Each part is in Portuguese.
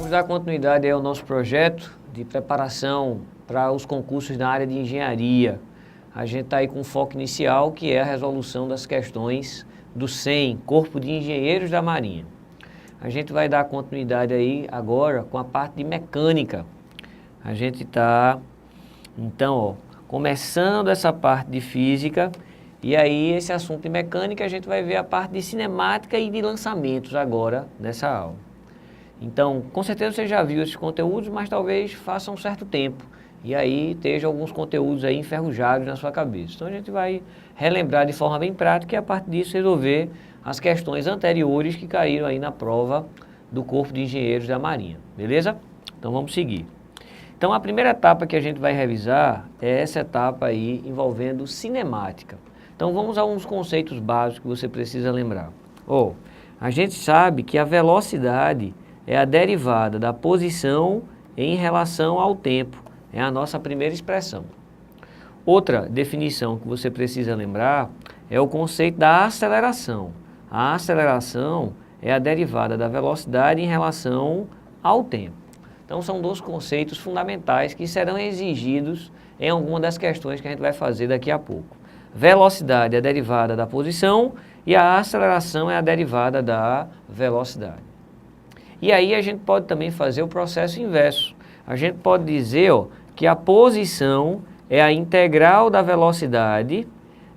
Vamos dar continuidade aí ao nosso projeto de preparação para os concursos na área de engenharia. A gente está aí com um foco inicial, que é a resolução das questões do CEM, Corpo de Engenheiros da Marinha. A gente vai dar continuidade aí agora com a parte de mecânica. A gente está, então, ó, começando essa parte de física, e aí esse assunto de mecânica a gente vai ver a parte de cinemática e de lançamentos agora nessa aula. Então, com certeza você já viu esses conteúdos, mas talvez faça um certo tempo. E aí esteja alguns conteúdos aí enferrujados na sua cabeça. Então a gente vai relembrar de forma bem prática e a partir disso resolver as questões anteriores que caíram aí na prova do Corpo de Engenheiros da Marinha. Beleza? Então vamos seguir. Então a primeira etapa que a gente vai revisar é essa etapa aí envolvendo cinemática. Então vamos a uns conceitos básicos que você precisa lembrar. A gente sabe que a velocidade é a derivada da posição em relação ao tempo. É a nossa primeira expressão. Outra definição que você precisa lembrar é o conceito da aceleração. A aceleração é a derivada da velocidade em relação ao tempo. Então são dois conceitos fundamentais que serão exigidos em alguma das questões que a gente vai fazer daqui a pouco. Velocidade é a derivada da posição e a aceleração é a derivada da velocidade. E aí a gente pode também fazer o processo inverso. A gente pode dizer que a posição é a integral da velocidade.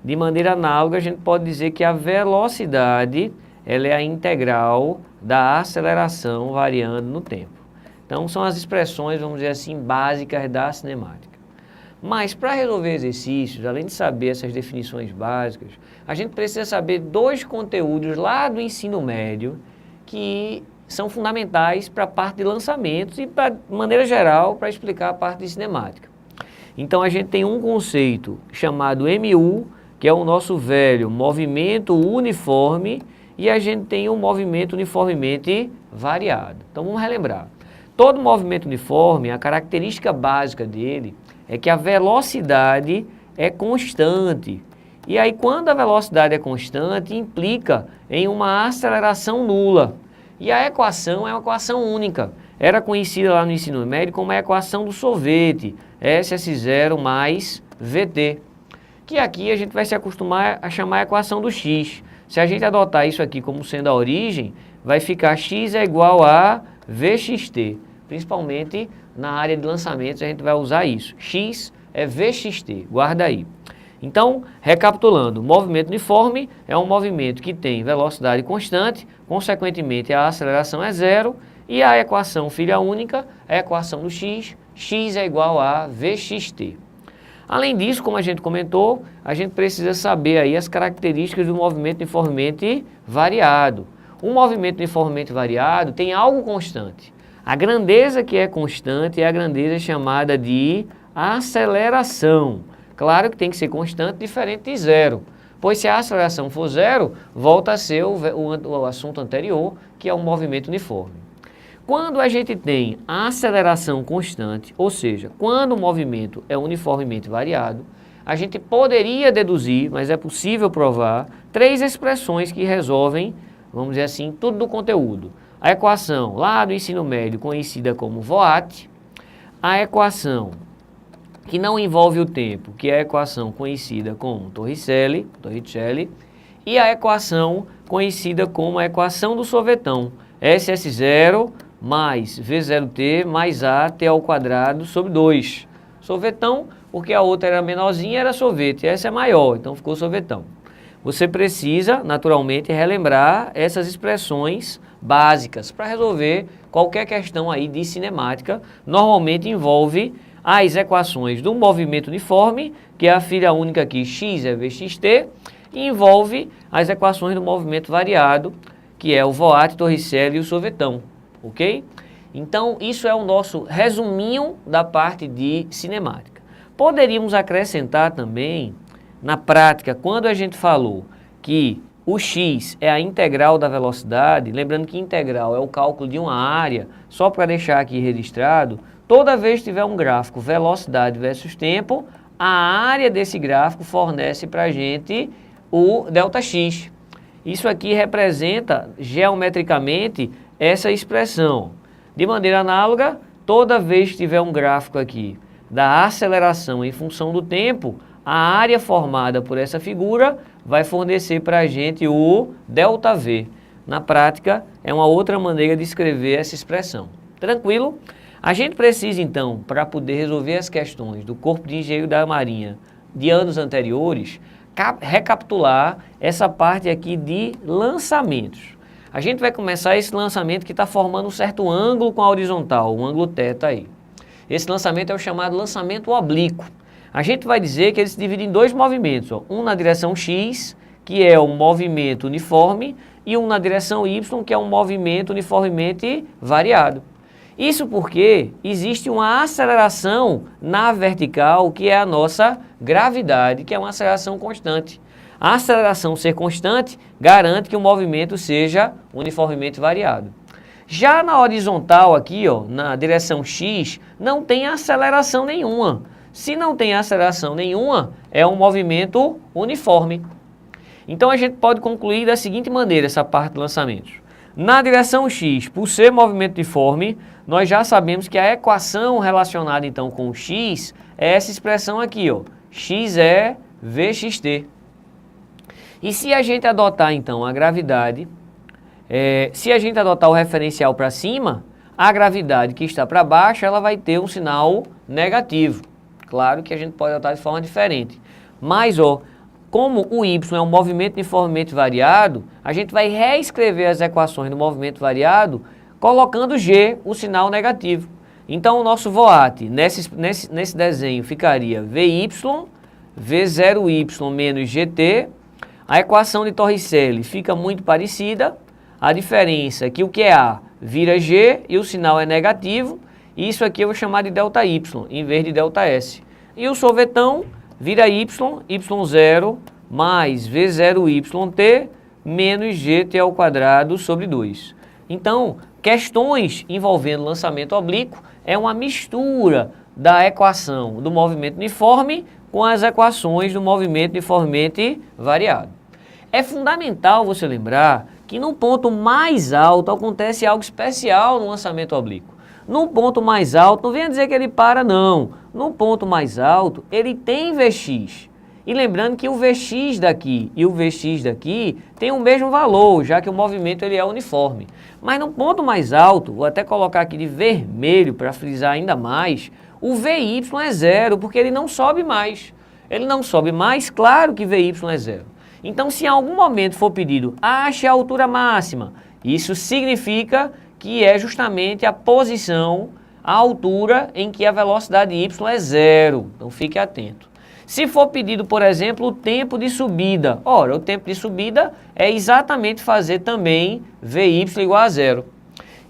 De maneira análoga, a gente pode dizer que a velocidade ela é a integral da aceleração variando no tempo. Então são as expressões, vamos dizer assim, básicas da cinemática. Mas para resolver exercícios, além de saber essas definições básicas, a gente precisa saber dois conteúdos lá do ensino médio que são fundamentais para a parte de lançamentos e, de maneira geral, para explicar a parte de cinemática. Então, a gente tem um conceito chamado MU, que é o nosso velho movimento uniforme, e a gente tem um movimento uniformemente variado. Então, vamos relembrar. Todo movimento uniforme, a característica básica dele é que a velocidade é constante. E aí, quando a velocidade é constante, implica em uma aceleração nula. E a equação é uma equação única. Era conhecida lá no ensino médio como a equação do sorvete, SS0 mais VT. Que aqui a gente vai se acostumar a chamar a equação do X. Se a gente adotar isso aqui como sendo a origem, vai ficar X é igual a VXT. Principalmente na área de lançamentos a gente vai usar isso. X é VXT, guarda aí. Então, recapitulando, o movimento uniforme é um movimento que tem velocidade constante, consequentemente a aceleração é zero, e a equação filha única é a equação do x, x é igual a VXT. Além disso, como a gente comentou, a gente precisa saber aí as características do movimento uniformemente variado. O movimento uniformemente variado tem algo constante. A grandeza que é constante é a grandeza chamada de aceleração. Claro que tem que ser constante, diferente de zero, pois se a aceleração for zero, volta a ser o assunto anterior, que é o movimento uniforme. Quando a gente tem a aceleração constante, ou seja, quando o movimento é uniformemente variado, a gente poderia deduzir, mas é possível provar, três expressões que resolvem, vamos dizer assim, tudo do conteúdo. A equação lá do ensino médio, conhecida como VOAT, a equação que não envolve o tempo, que é a equação conhecida como Torricelli, e a equação conhecida como a equação do sorvetão, SS0 mais V0T mais AT ao quadrado sobre 2. Sorvetão, porque a outra era menorzinha, era sorvete, essa é maior, então ficou sorvetão. Você precisa, naturalmente, relembrar essas expressões básicas para resolver qualquer questão aí de cinemática, normalmente envolve as equações do movimento uniforme, que é a filha única aqui, x é VXT, e envolve as equações do movimento variado, que é o VOAT, Torricelli e o sorvetão, ok? Então, isso é o nosso resuminho da parte de cinemática. Poderíamos acrescentar também, na prática, quando a gente falou que o x é a integral da velocidade, lembrando que integral é o cálculo de uma área, só para deixar aqui registrado, toda vez que tiver um gráfico velocidade versus tempo, a área desse gráfico fornece para a gente o ΔX. Isso aqui representa geometricamente essa expressão. De maneira análoga, toda vez que tiver um gráfico aqui da aceleração em função do tempo, a área formada por essa figura vai fornecer para a gente o ΔV. Na prática, é uma outra maneira de escrever essa expressão. Tranquilo? A gente precisa, então, para poder resolver as questões do Corpo de Engenheiro da Marinha de anos anteriores, recapitular essa parte aqui de lançamentos. A gente vai começar esse lançamento que está formando um certo ângulo com a horizontal, um ângulo θ aí. Esse lançamento é o chamado lançamento oblíquo. A gente vai dizer que ele se divide em dois movimentos, ó. Um na direção X, que é um movimento uniforme, e um na direção Y, que é um movimento uniformemente variado. Isso porque existe uma aceleração na vertical, que é a nossa gravidade, que é uma aceleração constante. A aceleração ser constante garante que o movimento seja uniformemente variado. Já na horizontal aqui, ó, na direção X, não tem aceleração nenhuma. Se não tem aceleração nenhuma, é um movimento uniforme. Então a gente pode concluir da seguinte maneira essa parte do lançamento. Na direção X, por ser movimento uniforme, nós já sabemos que a equação relacionada então com o X é essa expressão aqui, ó, X é VXT. E se a gente adotar então a gravidade, se a gente adotar o referencial para cima, a gravidade que está para baixo, ela vai ter um sinal negativo. Claro que a gente pode adotar de forma diferente. Mas, ó, como o Y é um movimento uniformemente variado, a gente vai reescrever as equações do movimento variado colocando G, o sinal negativo. Então, o nosso VOAT nesse desenho ficaria VY, V0Y menos GT. A equação de Torricelli fica muito parecida. A diferença é que o que é A vira G e o sinal é negativo. E isso aqui eu vou chamar de ΔY, em vez de ΔS. E o sorvetão vira Y, Y0 mais V0YT menos GT ao quadrado sobre 2. Então, questões envolvendo lançamento oblíquo é uma mistura da equação do movimento uniforme com as equações do movimento uniformemente variado. É fundamental você lembrar que no ponto mais alto acontece algo especial no lançamento oblíquo. No ponto mais alto, não venha dizer que ele para, não. No ponto mais alto, ele tem Vx. E lembrando que o Vx daqui e o Vx daqui tem o mesmo valor, já que o movimento ele é uniforme. Mas no ponto mais alto, vou até colocar aqui de vermelho para frisar ainda mais, o Vy é zero, porque ele não sobe mais. Ele não sobe mais, claro que Vy é zero. Então, se em algum momento for pedido, ache a altura máxima, isso significa que é justamente a posição, a altura em que a velocidade y é zero. Então, fique atento. Se for pedido, por exemplo, o tempo de subida, ora, o tempo de subida é exatamente fazer também Vy igual a zero.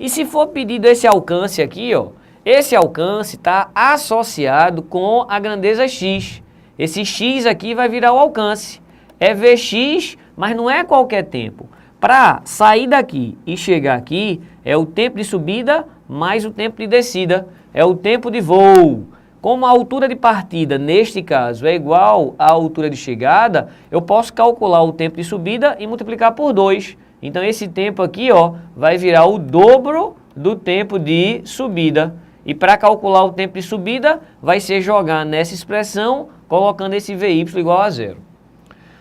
E se for pedido esse alcance aqui, ó, esse alcance está associado com a grandeza x. Esse x aqui vai virar o alcance. É Vx, mas não é qualquer tempo. Para sair daqui e chegar aqui, é o tempo de subida mais o tempo de descida. É o tempo de voo. Como a altura de partida, neste caso, é igual à altura de chegada, eu posso calcular o tempo de subida e multiplicar por 2. Então, esse tempo aqui, ó, vai virar o dobro do tempo de subida. E para calcular o tempo de subida, vai ser jogar nessa expressão, colocando esse Vy igual a zero.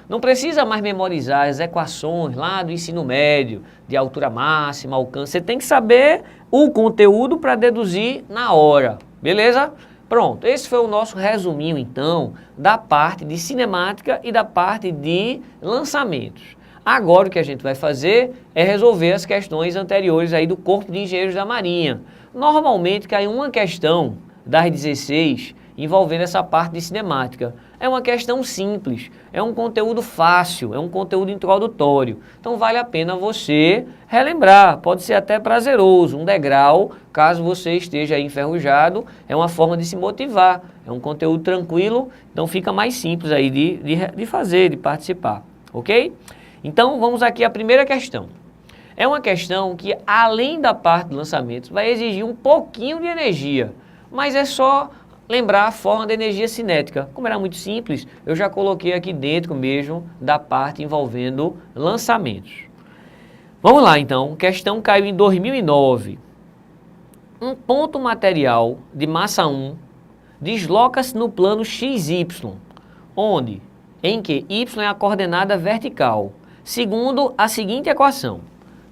Não precisa mais memorizar as equações lá do ensino médio, de altura máxima, alcance. Você tem que saber o conteúdo para deduzir na hora, beleza? Pronto, esse foi o nosso resuminho, então, da parte de cinemática e da parte de lançamentos. Agora o que a gente vai fazer é resolver as questões anteriores aí do Corpo de Engenheiros da Marinha. Normalmente cai uma questão das 16 envolvendo essa parte de cinemática. É uma questão simples, é um conteúdo fácil, é um conteúdo introdutório. Então vale a pena você relembrar, pode ser até prazeroso, um degrau, caso você esteja aí enferrujado, é uma forma de se motivar, é um conteúdo tranquilo, então fica mais simples aí de fazer, de participar, ok? Então vamos aqui à primeira questão. É uma questão que, além da parte do lançamento, vai exigir um pouquinho de energia, mas é só lembrar a forma da energia cinética. Como era muito simples, eu já coloquei aqui dentro mesmo da parte envolvendo lançamentos. Vamos lá então, questão caiu em 2009. um ponto material de massa 1 desloca-se no plano XY, onde, em que y é a coordenada vertical, segundo a seguinte equação.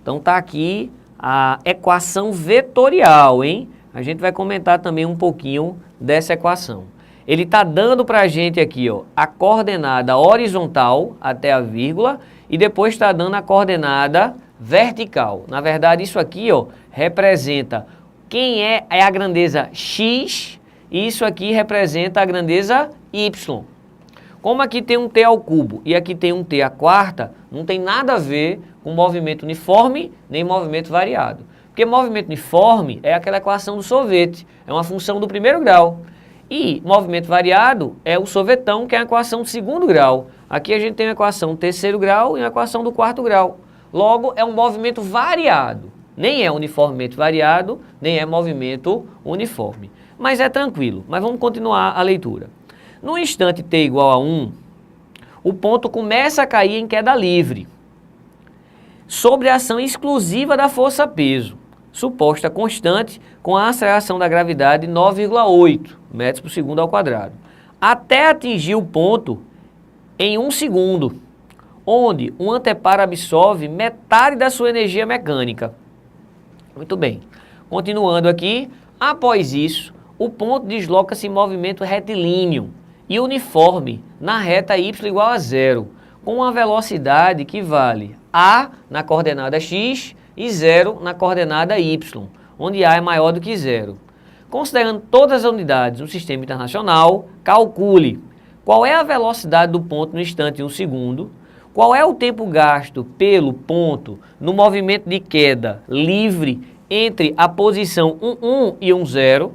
Então está aqui a equação vetorial, hein? A gente vai comentar também um pouquinho dessa equação. Ele está dando para a gente aqui, ó, a coordenada horizontal até a vírgula e depois está dando a coordenada vertical. Na verdade, isso aqui, ó, representa quem é a grandeza x e isso aqui representa a grandeza y. Como aqui tem um t ao cubo e aqui tem um t à quarta, não tem nada a ver com movimento uniforme nem movimento variado. Porque movimento uniforme é aquela equação do sorvete, é uma função do primeiro grau. E movimento variado é o sorvetão, que é a equação do segundo grau. Aqui a gente tem uma equação do terceiro grau e uma equação do quarto grau. Logo, é um movimento variado. Nem é uniformemente variado, nem é movimento uniforme. Mas é tranquilo. Mas vamos continuar a leitura. No instante t igual a 1, o ponto começa a cair em queda livre, sobre a ação exclusiva da força-peso, suposta constante com a aceleração da gravidade 9,8 metros por segundo ao quadrado, até atingir o ponto em 1 segundo, onde um anteparo absorve metade da sua energia mecânica. Muito bem. Continuando aqui, após isso, o ponto desloca-se em movimento retilíneo e uniforme na reta y igual a 0, com uma velocidade que vale a na coordenada x e 0 na coordenada y, onde a é maior do que 0. Considerando todas as unidades no sistema internacional, calcule qual é a velocidade do ponto no instante em 1 segundo, qual é o tempo gasto pelo ponto no movimento de queda livre entre a posição 1,1 e 1,0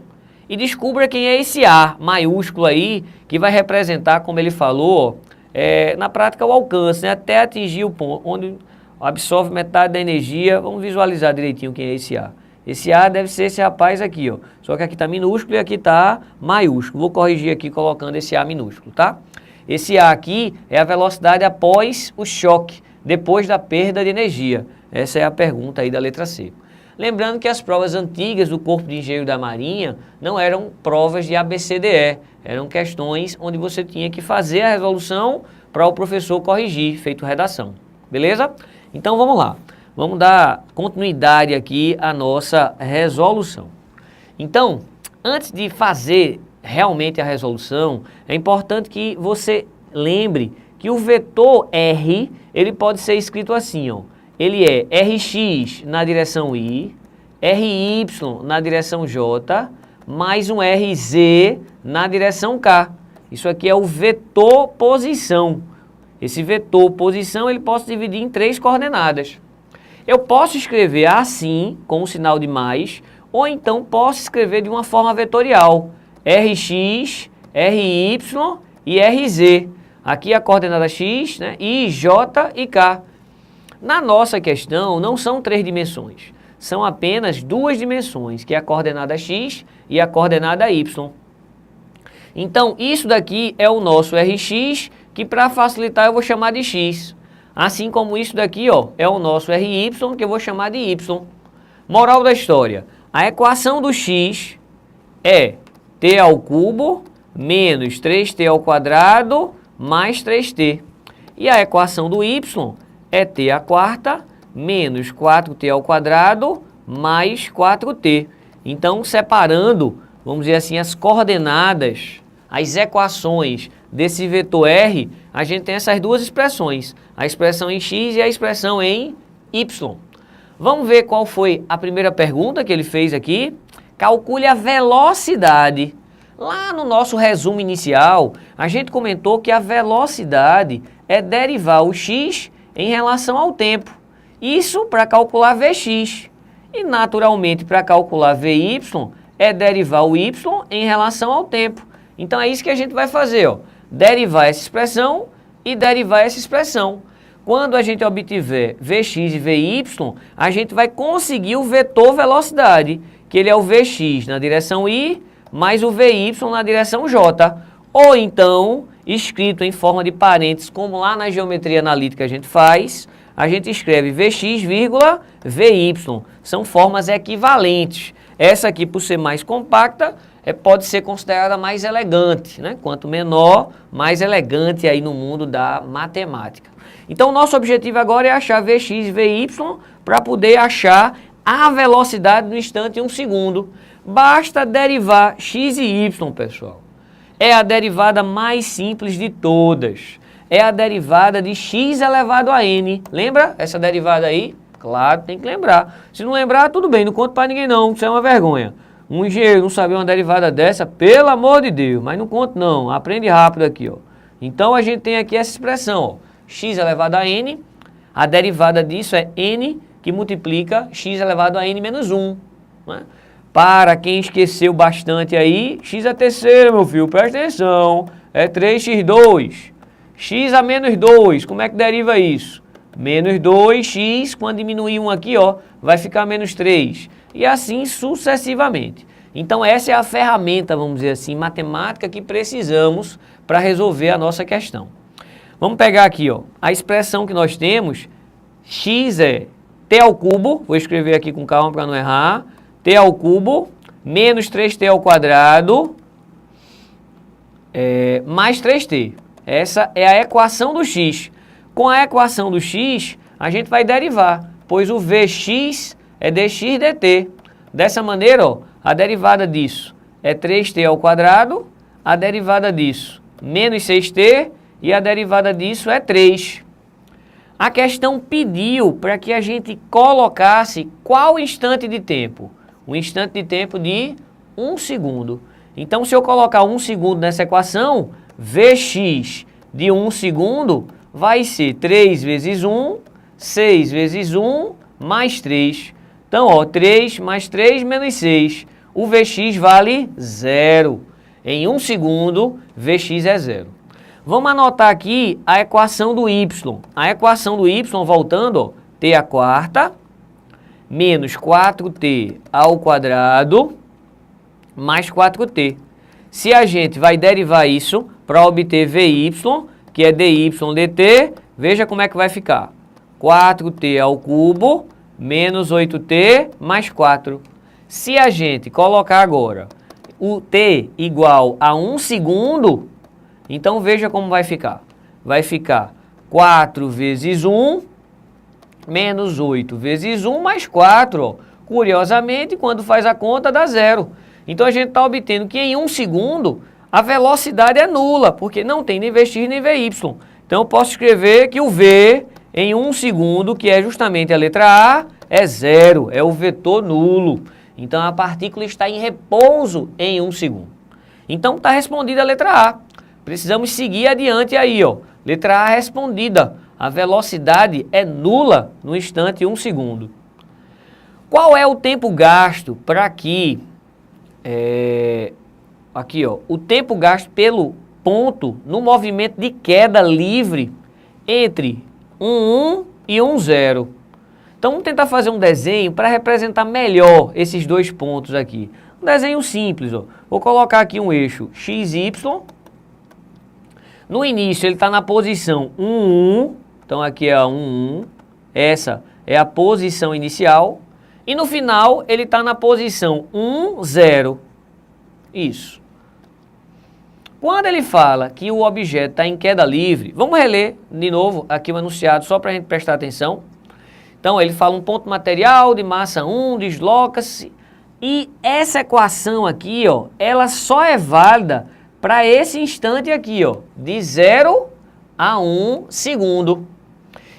e descubra quem é esse A maiúsculo aí, que vai representar, como ele falou, na prática o alcance, né, até atingir o ponto onde absorve metade da energia. Vamos visualizar direitinho quem é esse A. Esse A deve ser esse rapaz aqui, ó. Só que aqui está minúsculo e aqui está maiúsculo. Vou corrigir aqui colocando esse A minúsculo, tá? Esse A aqui é a velocidade após o choque, depois da perda de energia. Essa é a pergunta aí da letra C. Lembrando que as provas antigas do Corpo de Engenheiro da Marinha não eram provas de ABCDE, eram questões onde você tinha que fazer a resolução para o professor corrigir, feito redação. Beleza? Então vamos lá. Vamos dar continuidade aqui à nossa resolução. Então, antes de fazer realmente a resolução, é importante que você lembre que o vetor R, ele pode ser escrito assim, ó. Ele é Rx na direção Y, Ry na direção J, mais um Rz na direção K. Isso aqui é o vetor posição. Esse vetor posição ele posso dividir em 3 coordenadas. Eu posso escrever assim, com o sinal de mais, ou então posso escrever de uma forma vetorial. Rx, Ry e Rz. Aqui a coordenada x, né, I, J e K. Na nossa questão, não são 3 dimensões, são apenas 2 dimensões, que é a coordenada x e a coordenada y. Então, isso daqui é o nosso Rx, que para facilitar eu vou chamar de x. Assim como isso daqui, ó, é o nosso Ry, que eu vou chamar de y. Moral da história, a equação do x é t ao cubo menos 3t ao quadrado mais 3t. E a equação do y é t à quarta menos 4t ao quadrado mais 4t. Então, separando, vamos dizer assim, as coordenadas, as equações desse vetor R, a gente tem essas duas expressões, a expressão em x e a expressão em y. Vamos ver qual foi a primeira pergunta que ele fez aqui. Calcule a velocidade. Lá no nosso resumo inicial, a gente comentou que a velocidade é derivar o x em relação ao tempo. Isso para calcular Vx. E naturalmente para calcular Vy é derivar o y em relação ao tempo. Então é isso que a gente vai fazer, ó. Derivar essa expressão e derivar essa expressão. Quando a gente obtiver Vx e Vy, a gente vai conseguir o vetor velocidade, que ele é o Vx na direção Y mais o Vy na direção J. Ou então, escrito em forma de parênteses, como lá na geometria analítica a gente faz, a gente escreve Vx, Vy. São formas equivalentes. Essa aqui, por ser mais compacta, pode ser considerada mais elegante, né? Quanto menor, mais elegante aí no mundo da matemática. Então, o nosso objetivo agora é achar Vx e Vy para poder achar a velocidade no instante em 1 segundo. Basta derivar x e y, pessoal. É a derivada mais simples de todas. É a derivada de x elevado a n. Lembra essa derivada aí? Claro, tem que lembrar. Se não lembrar, tudo bem, não conto para ninguém não, isso é uma vergonha. Um engenheiro não saber uma derivada dessa, pelo amor de Deus, mas não conto não, aprende rápido aqui, ó. Então a gente tem aqui essa expressão, ó, x elevado a n, a derivada disso é n, que multiplica x elevado a n menos 1. Né? Para quem esqueceu bastante aí, x é terceira, meu filho, presta atenção, é 3x2. X a menos 2, como é que deriva isso? Menos 2x, quando diminuir um aqui, ó, vai ficar menos 3. E assim sucessivamente. Então essa é a ferramenta, vamos dizer assim, matemática que precisamos para resolver a nossa questão. Vamos pegar aqui, ó, a expressão que nós temos, x é t ao cubo, vou escrever aqui com calma para não errar, t ao cubo menos 3t ao quadrado mais 3t. Essa é a equação do x. Com a equação do x, a gente vai derivar, pois o Vx é dx dt. Dessa maneira, ó, a derivada disso é 3t ao quadrado, a derivada disso menos 6t e a derivada disso é 3. A questão pediu para que a gente colocasse qual instante de tempo? Um instante de tempo de 1 segundo. Então, se eu colocar 1 segundo nessa equação, Vx de 1 segundo vai ser 3 vezes 1, 6 vezes 1, mais 3. Então, ó, 3 mais 3 menos 6. O Vx vale 0. Em 1 segundo, Vx é 0. Vamos anotar aqui a equação do y. A equação do y, voltando, ó, t à quarta, menos 4t ao quadrado, mais 4t. Se a gente vai derivar isso para obter Vy, que é dy dt, veja como é que vai ficar. 4t ao cubo menos 8t mais 4. Se a gente colocar agora o t igual a 1 segundo, então veja como vai ficar. Vai ficar 4 vezes 1 menos 8 vezes 1 mais 4. Ó. Curiosamente, quando faz a conta, dá 0. Então a gente está obtendo que em 1 segundo a velocidade é nula, porque não tem nem Vx nem Vy. Então eu posso escrever que o V em 1 segundo, que é justamente a letra A, é 0, é o vetor nulo. Então a partícula está em repouso em 1 segundo. Então está respondida a letra A. Precisamos seguir adiante aí, ó. Letra A respondida. A velocidade é nula no instante 1 segundo. Qual é o tempo gasto para que... aqui, ó, o tempo gasto pelo ponto no movimento de queda livre entre um 1 e um 0. Então vamos tentar fazer um desenho para representar melhor esses dois pontos aqui. Um desenho simples, ó. Vou colocar aqui um eixo XY. No início ele está na posição 1, 1. Então aqui é a 1, 1. Essa é a posição inicial. E no final ele está na posição 1, 0. Isso. Quando ele fala que o objeto está em queda livre, vamos reler de novo aqui o enunciado só para a gente prestar atenção. Então ele fala um ponto material de massa 1, desloca-se. E essa equação aqui, ó, ela só é válida para esse instante aqui, ó, de 0 a 1 segundo.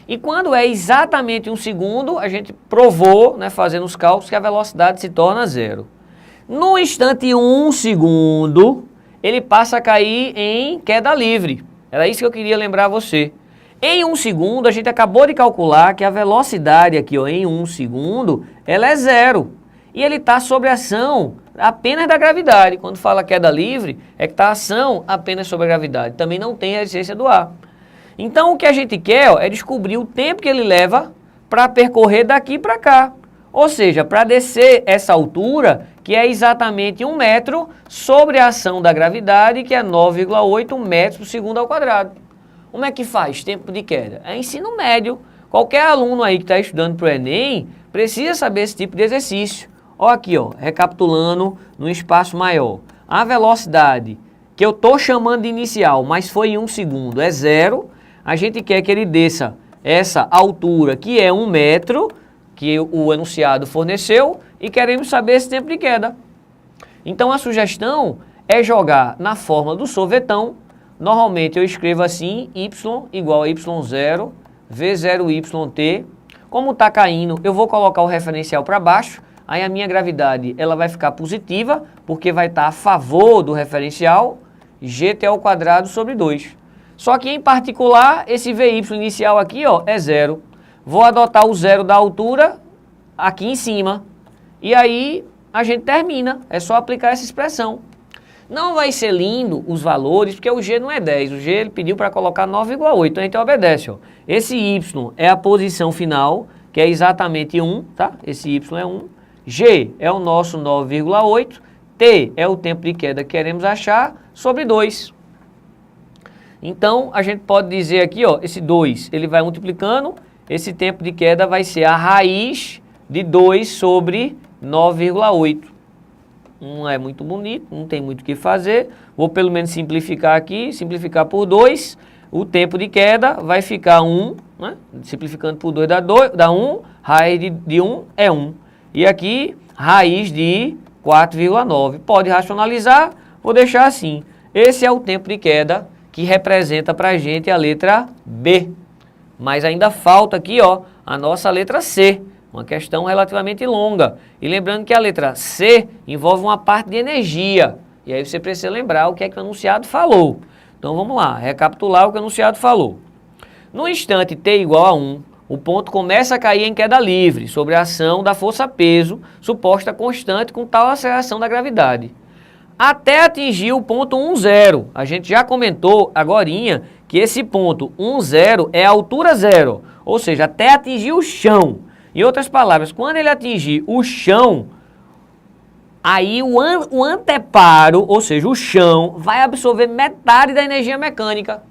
E quando é exatamente 1 segundo, a gente provou, né, fazendo os cálculos, que a velocidade se torna 0. No instante 1 segundo, ele passa a cair em queda livre. Era isso que eu queria lembrar a você. Em 1 segundo, a gente acabou de calcular que a velocidade aqui, ó, em 1 segundo, ela é 0. E ele está sob ação apenas da gravidade. Quando fala queda livre, é que está ação apenas sobre a gravidade. Também não tem a resistência do ar. Então, o que a gente quer, ó, é descobrir o tempo que ele leva para percorrer daqui para cá. Ou seja, para descer essa altura, que é exatamente 1 metro, sobre a ação da gravidade, que é 9,8 metros por segundo ao quadrado. Como é que faz tempo de queda? É ensino médio. Qualquer aluno aí que está estudando para o Enem precisa saber esse tipo de exercício. Olha aqui, ó, recapitulando no espaço maior. A velocidade que eu estou chamando de inicial, mas foi em 1 segundo, é 0. A gente quer que ele desça essa altura, que é 1 metro, que o enunciado forneceu, e queremos saber esse tempo de queda. Então a sugestão é jogar na fórmula do sorvetão. Normalmente eu escrevo assim, y igual a y0, v0yt. Como está caindo, eu vou colocar o referencial para baixo, aí a minha gravidade ela vai ficar positiva, porque vai estar a favor do referencial, gt ao quadrado sobre 2. Só que em particular, esse vy inicial aqui ó, é 0. Vou adotar o 0 da altura aqui em cima. E aí a gente termina, é só aplicar essa expressão. Não vai ser lindo os valores, porque o g não é 10, o g ele pediu para colocar 9 igual a 8, então a gente obedece. Ó. Esse y é a posição final, que é exatamente 1, tá? Esse y é 1. G é o nosso 9,8, t é o tempo de queda que queremos achar, sobre 2. Então, a gente pode dizer aqui, ó, esse 2, ele vai multiplicando, esse tempo de queda vai ser a raiz de 2 sobre 9,8. Não é muito bonito, não tem muito o que fazer. Vou pelo menos simplificar aqui, simplificar por 2. O tempo de queda vai ficar 1, né? Simplificando por 2 dá 1, raiz de 1 é 1. E aqui, raiz de 4,9. Pode racionalizar, vou deixar assim. Esse é o tempo de queda que representa para a gente a letra B. Mas ainda falta aqui, ó, a nossa letra C, uma questão relativamente longa. E lembrando que a letra C envolve uma parte de energia. E aí você precisa lembrar o que é que o enunciado falou. Então vamos lá, recapitular o que o enunciado falou. No instante t igual a 1, o ponto começa a cair em queda livre, sobre a ação da força-peso, suposta constante com tal aceleração da gravidade, até atingir o ponto 1, 0. A gente já comentou agorinha que esse ponto 1, 0 é a altura 0, ou seja, até atingir o chão. Em outras palavras, quando ele atingir o chão, aí o anteparo, ou seja, o chão, vai absorver metade da energia mecânica.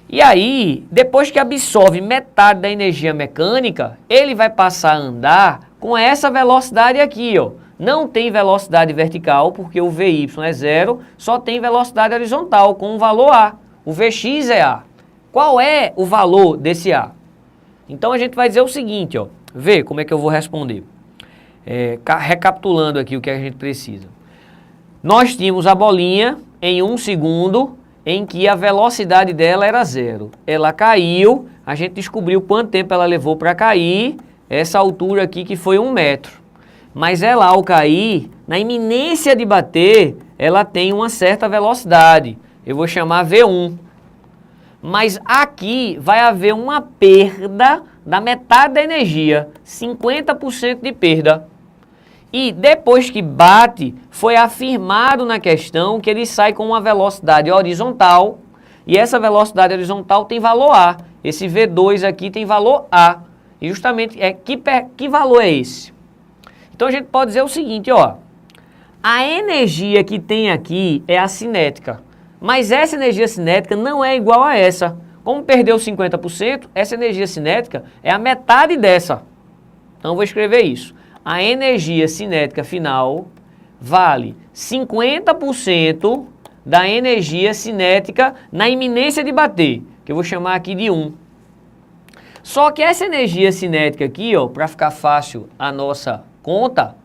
E aí, depois que absorve metade da energia mecânica, ele vai passar a andar com essa velocidade aqui, ó. Não tem velocidade vertical, porque o Vy é 0, só tem velocidade horizontal, com o valor A. O Vx é A. Qual é o valor desse A? Então a gente vai dizer o seguinte, ó. Vê como é que eu vou responder. Recapitulando aqui o que a gente precisa. Nós tínhamos a bolinha em 1 segundo, em que a velocidade dela era 0. Ela caiu, a gente descobriu quanto tempo ela levou para cair, essa altura aqui que foi 1 metro. Mas ela, ao cair, na iminência de bater, ela tem uma certa velocidade. Eu vou chamar V1. Mas aqui vai haver uma perda da metade da energia, 50% de perda. E depois que bate, foi afirmado na questão que ele sai com uma velocidade horizontal, e essa velocidade horizontal tem valor A. Esse V2 aqui tem valor A. E justamente, que valor é esse? Então a gente pode dizer o seguinte, ó. A energia que tem aqui é a cinética, mas essa energia cinética não é igual a essa. Como perdeu 50%, essa energia cinética é a metade dessa. Então eu vou escrever isso. A energia cinética final vale 50% da energia cinética na iminência de bater, que eu vou chamar aqui de 1. Só que essa energia cinética aqui, ó, para ficar fácil a nossa conta,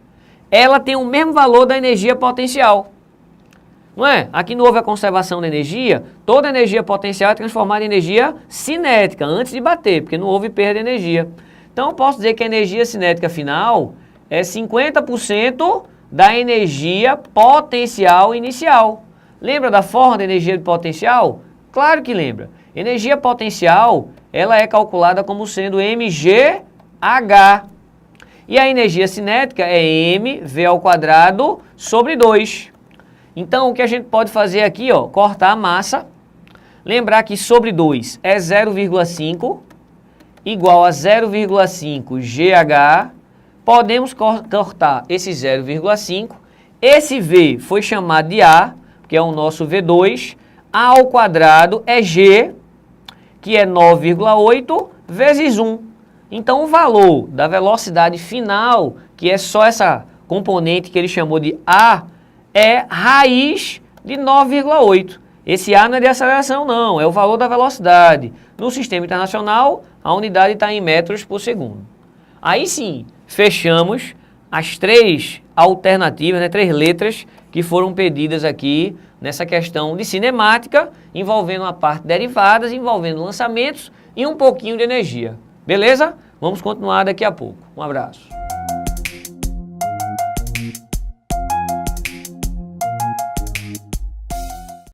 ela tem o mesmo valor da energia potencial. Não é? Aqui não houve a conservação da energia, toda energia potencial é transformada em energia cinética antes de bater, porque não houve perda de energia. Então eu posso dizer que a energia cinética final é 50% da energia potencial inicial. Lembra da forma da energia potencial? Claro que lembra. Energia potencial, ela é calculada como sendo mgh. E a energia cinética é mv² sobre 2. Então, o que a gente pode fazer aqui, ó, cortar a massa. Lembrar que sobre 2 é 0,5 igual a 0,5 GH. Podemos cortar esse 0,5. Esse V foi chamado de A, que é o nosso V2. A ao quadrado é G, que é 9,8 vezes 1. Então o valor da velocidade final, que é só essa componente que ele chamou de A, é raiz de 9,8. Esse A não é de aceleração não, é o valor da velocidade. No sistema internacional, a unidade está em metros por segundo. Aí sim, fechamos as três alternativas, né, três letras que foram pedidas aqui nessa questão de cinemática, envolvendo a parte de derivadas, envolvendo lançamentos e um pouquinho de energia. Beleza? Vamos continuar daqui a pouco. Um abraço.